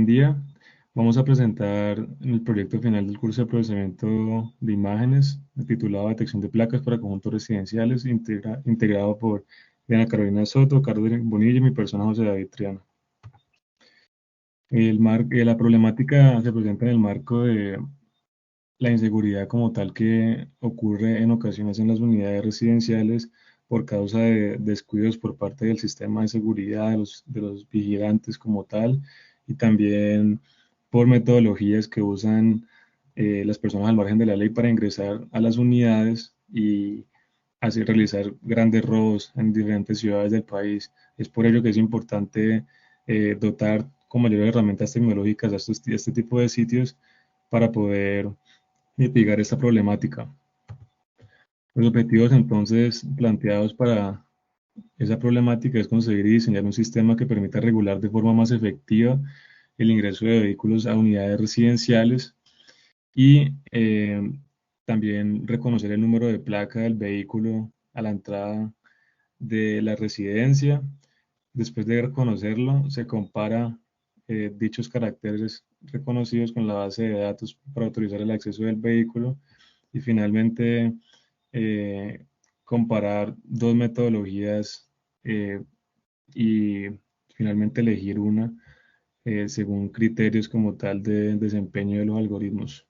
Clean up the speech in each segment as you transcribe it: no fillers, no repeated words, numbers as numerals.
en día. Vamos a presentar el proyecto final del curso de procesamiento de imágenes, titulado Detección de placas para conjuntos residenciales, integrado por Diana Carolina Soto, Carlos Bonilla y mi persona José David Triana. La problemática se presenta en el marco de la inseguridad como tal que ocurre en ocasiones en las unidades residenciales por causa de descuidos por parte del sistema de seguridad, de los vigilantes como tal, y también por metodologías que usan las personas al margen de la ley para ingresar a las unidades y así realizar grandes robos en diferentes ciudades del país. Es por ello que es importante dotar con mayores herramientas tecnológicas a este tipo de sitios para poder mitigar esta problemática. Los objetivos entonces planteados para esa problemática es conseguir y diseñar un sistema que permita regular de forma más efectiva el ingreso de vehículos a unidades residenciales y también reconocer el número de placa del vehículo a la entrada de la residencia. Después de reconocerlo, se compara dichos caracteres reconocidos con la base de datos para autorizar el acceso del vehículo y finalmente eh, comparar dos metodologías y finalmente elegir una según criterios como tal de desempeño de los algoritmos.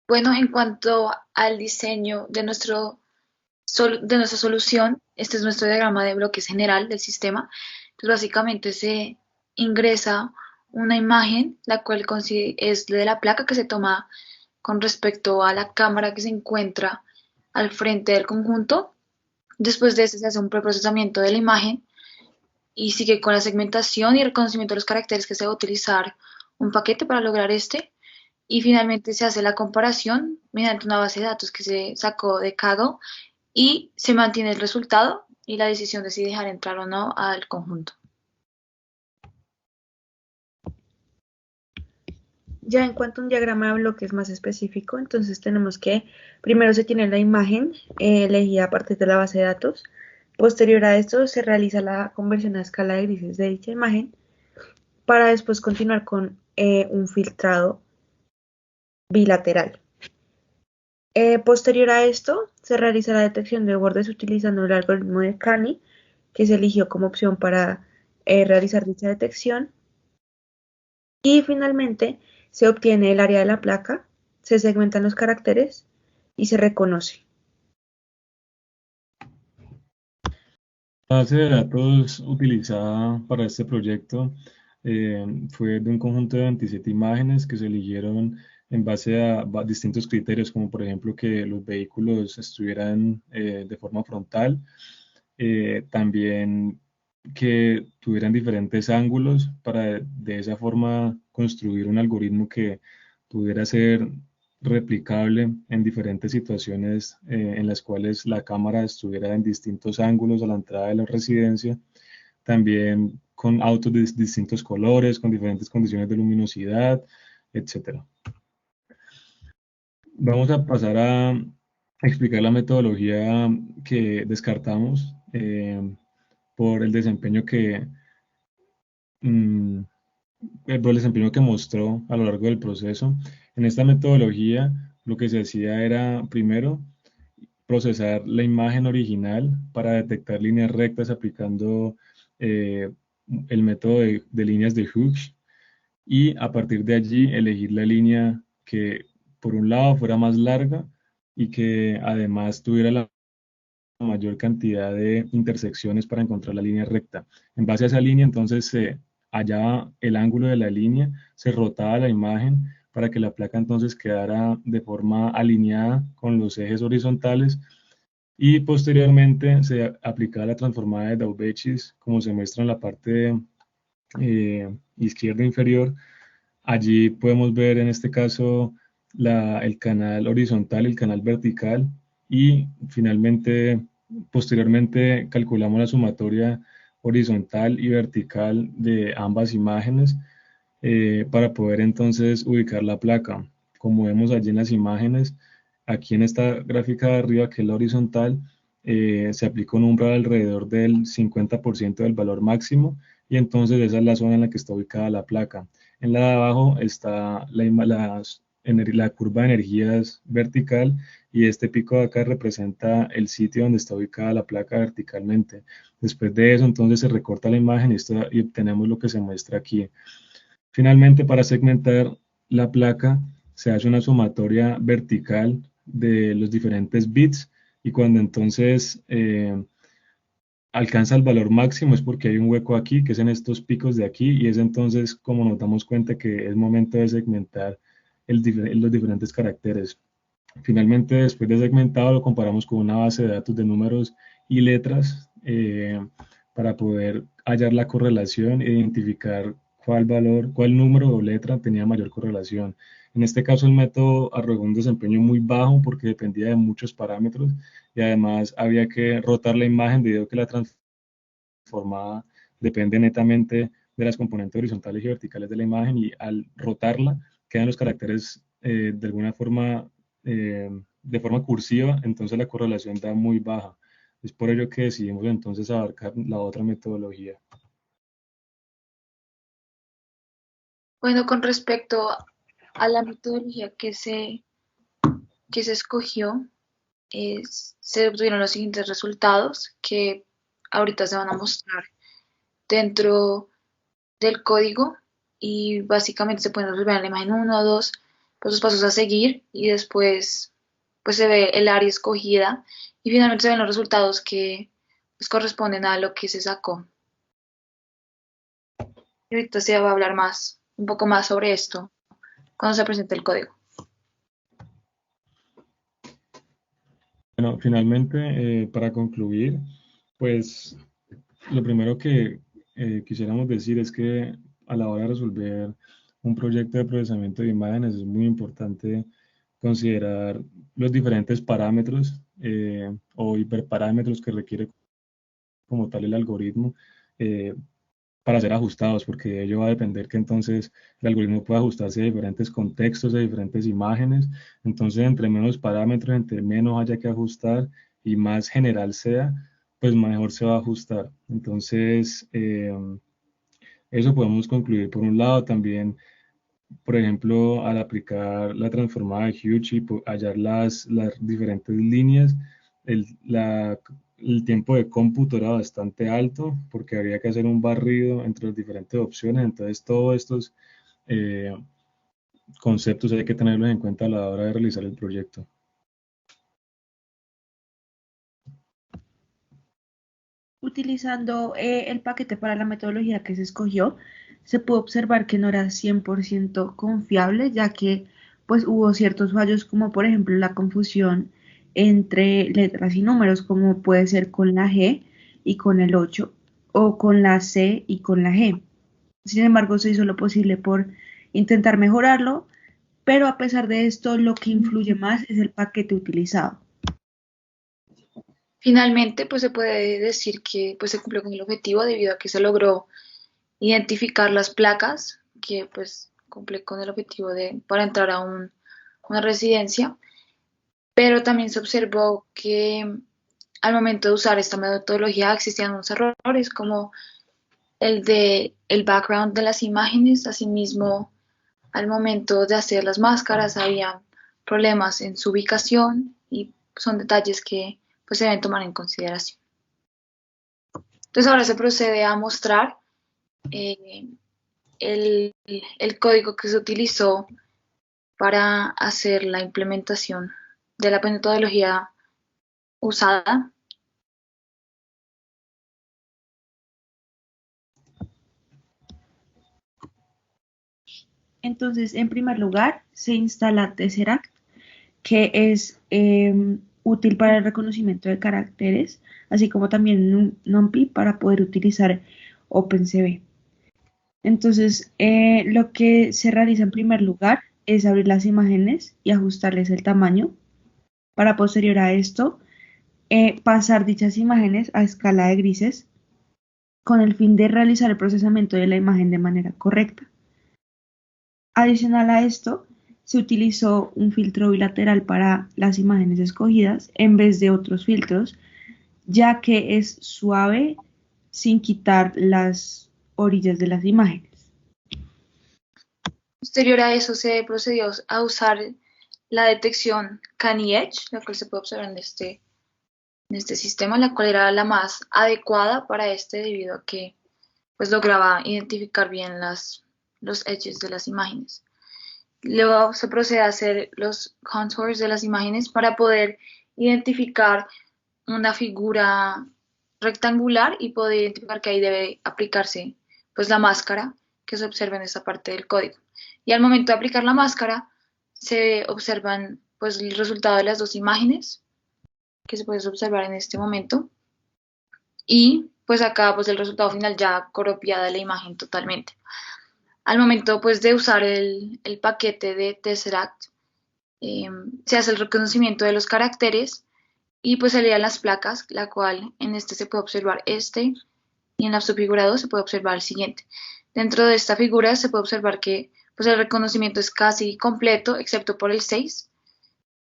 Bueno, en cuanto al diseño de de nuestra solución, este es nuestro diagrama de bloques general del sistema. Entonces, básicamente se ingresa una imagen, la cual es de la placa que se toma con respecto a la cámara que se encuentra al frente del conjunto. Después de este se hace un preprocesamiento de la imagen y sigue con la segmentación y reconocimiento de los caracteres que se va a utilizar un paquete para lograr este. Y finalmente se hace la comparación mediante una base de datos que se sacó de Kaggle y se mantiene el resultado y la decisión de si dejar entrar o no al conjunto. Ya en cuanto a un diagrama de bloques más específico, entonces tenemos que primero se tiene la imagen elegida a partir de la base de datos. Posterior a esto se realiza la conversión a escala de grises de dicha imagen para después continuar con un filtrado bilateral. Posterior a esto se realiza la detección de bordes utilizando el algoritmo de Canny, que se eligió como opción para realizar dicha detección. Y finalmente se obtiene el área de la placa, se segmentan los caracteres y se reconoce. La base de datos utilizada para este proyecto fue de un conjunto de 27 imágenes que se eligieron en base a distintos criterios, como por ejemplo que los vehículos estuvieran de forma frontal, también que tuvieran diferentes ángulos para de esa forma construir un algoritmo que pudiera ser replicable en diferentes situaciones en las cuales la cámara estuviera en distintos ángulos a la entrada de la residencia, también con autos de distintos colores, con diferentes condiciones de luminosidad, etc. Vamos a pasar a explicar la metodología que descartamos por el desempeño mm, por el desempeño que mostró a lo largo del proceso. En esta metodología, lo que se hacía era, primero, procesar la imagen original para detectar líneas rectas aplicando eh, el método de líneas de Hooke y a partir de allí elegir la línea que por un lado fuera más larga y que además tuviera la mayor cantidad de intersecciones para encontrar la línea recta. En base a esa línea, entonces se hallaba el ángulo de la línea, se rotaba la imagen para que la placa entonces quedara de forma alineada con los ejes horizontales y posteriormente se aplicaba la transformada de Daubechis, como se muestra en la parte izquierda inferior. Allí podemos ver en este caso el canal horizontal y el canal vertical y finalmente, posteriormente calculamos la sumatoria horizontal y vertical de ambas imágenes para poder entonces ubicar la placa. Como vemos allí en las imágenes, aquí en esta gráfica de arriba que es la horizontal, se aplica un umbral alrededor del 50% del valor máximo y entonces esa es la zona en la que está ubicada la placa. En la de abajo está la curva de energías vertical y este pico de acá representa el sitio donde está ubicada la placa verticalmente. Después de eso, entonces se recorta la imagen y obtenemos lo que se muestra aquí. Finalmente, para segmentar la placa, se hace una sumatoria vertical de los diferentes bits y cuando entonces alcanza el valor máximo es porque hay un hueco aquí, que es en estos picos de aquí, y es entonces como nos damos cuenta que es momento de segmentar los diferentes caracteres. Finalmente, después de segmentado, lo comparamos con una base de datos de números y letras para poder hallar la correlación e identificar cuál número o letra tenía mayor correlación. En este caso, el método arrojó un desempeño muy bajo porque dependía de muchos parámetros y además había que rotar la imagen debido a que la transformada depende netamente de las componentes horizontales y verticales de la imagen y al rotarla quedan los caracteres de alguna forma de forma cursiva, entonces la correlación da muy baja. Es por ello que decidimos entonces abarcar la otra metodología. Bueno, con respecto a la metodología que se escogió, se obtuvieron los siguientes resultados que ahorita se van a mostrar dentro del código y básicamente se pueden resolver en la imagen 1 o 2 los pasos a seguir y después pues se ve el área escogida y finalmente se ven los resultados que pues, corresponden a lo que se sacó. Y ahorita se va a hablar un poco más sobre esto cuando se presente el código. Bueno, finalmente, para concluir, pues lo primero que quisiéramos decir es que a la hora de resolver un proyecto de procesamiento de imágenes es muy importante considerar los diferentes parámetros o hiperparámetros que requiere como tal el algoritmo eh, para ser ajustados, porque de ello va a depender que entonces el algoritmo pueda ajustarse a diferentes contextos, a diferentes imágenes. Entonces, entre menos parámetros, entre menos haya que ajustar y más general sea, pues mejor se va a ajustar. Entonces, eso podemos concluir por un lado. También, por ejemplo, al aplicar la transformada de Huge y hallar las diferentes líneas, el, la, el tiempo de cómputo era bastante alto porque habría que hacer un barrido entre las diferentes opciones. Entonces, todos estos eh, conceptos hay que tenerlos en cuenta a la hora de realizar el proyecto. Utilizando el paquete para la metodología que se escogió, se pudo observar que no era 100% confiable, ya que pues hubo ciertos fallos como por ejemplo la confusión entre letras y números, como puede ser con la G y con el 8 o con la C y con la G. Sin embargo, se hizo lo posible por intentar mejorarlo, pero a pesar de esto, lo que influye más es el paquete utilizado. Finalmente, pues se puede decir que pues, se cumplió con el objetivo debido a que se logró identificar las placas que pues cumple con el objetivo para entrar a una residencia, pero también se observó que al momento de usar esta metodología existían unos errores como el background de las imágenes, asimismo al momento de hacer las máscaras había problemas en su ubicación y son detalles que pues, se deben tomar en consideración. Entonces ahora se procede a mostrar eh, el código que se utilizó para hacer la implementación de la metodología usada. Entonces, en primer lugar, se instala Tesseract, que es útil para el reconocimiento de caracteres, así como también NumPy para poder utilizar OpenCV. Entonces, lo que se realiza en primer lugar es abrir las imágenes y ajustarles el tamaño. Para posterior a esto, pasar dichas imágenes a escala de grises con el fin de realizar el procesamiento de la imagen de manera correcta. Adicional a esto, se utilizó un filtro bilateral para las imágenes escogidas en vez de otros filtros, ya que es suave sin quitar las orillas de las imágenes. Posterior a eso se procedió a usar la detección Canny Edge, la cual se puede observar en este sistema, la cual era la más adecuada para este debido a que pues lograba identificar bien los edges de las imágenes. Luego se procede a hacer los contours de las imágenes para poder identificar una figura rectangular y poder identificar que ahí debe aplicarse pues la máscara que se observa en esta parte del código. Y al momento de aplicar la máscara se observan pues el resultado de las dos imágenes que se puede observar en este momento y pues acá pues el resultado final ya copiada la imagen totalmente. Al momento pues de usar el paquete de Tesseract se hace el reconocimiento de los caracteres y pues se lean las placas, la cual en este se puede observar este y en la subfigura 2 se puede observar el siguiente. Dentro de esta figura se puede observar que pues el reconocimiento es casi completo excepto por el 6,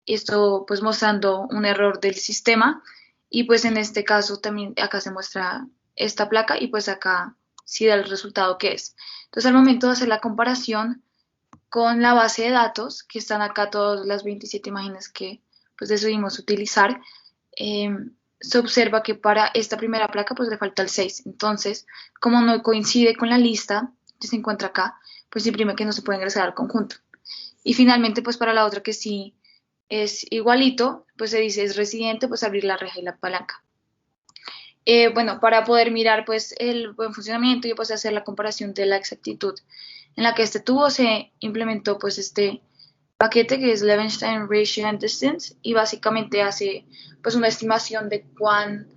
esto pues mostrando un error del sistema y pues en este caso también acá se muestra esta placa y pues acá sí da el resultado que es. Entonces al momento de hacer la comparación con la base de datos, que están acá todas las 27 imágenes que pues decidimos utilizar, eh, se observa que para esta primera placa pues le falta el 6. Entonces, como no coincide con la lista que se encuentra acá, pues se imprime que no se puede ingresar al conjunto. Y finalmente, pues para la otra que sí es igualito, pues se dice es residente, pues abrir la reja y la palanca. Bueno, para poder mirar pues el buen funcionamiento y pues hacer la comparación de la exactitud en la que este tubo se implementó pues este paquete que es Levenshtein Ratio and Distance y básicamente hace pues una estimación de cuán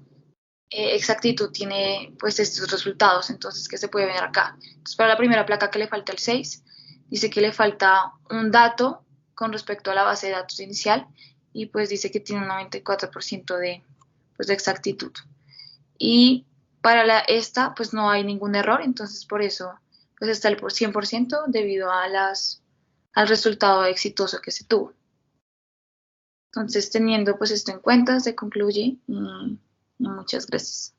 exactitud tiene pues estos resultados, entonces que se puede ver acá. Entonces para la primera placa que le falta el 6, dice que le falta un dato con respecto a la base de datos inicial y pues dice que tiene un 94% pues, de exactitud. Y para esta pues no hay ningún error, entonces por eso pues está el 100% debido a al resultado exitoso que se tuvo. Entonces teniendo pues esto en cuenta se concluye y muchas gracias.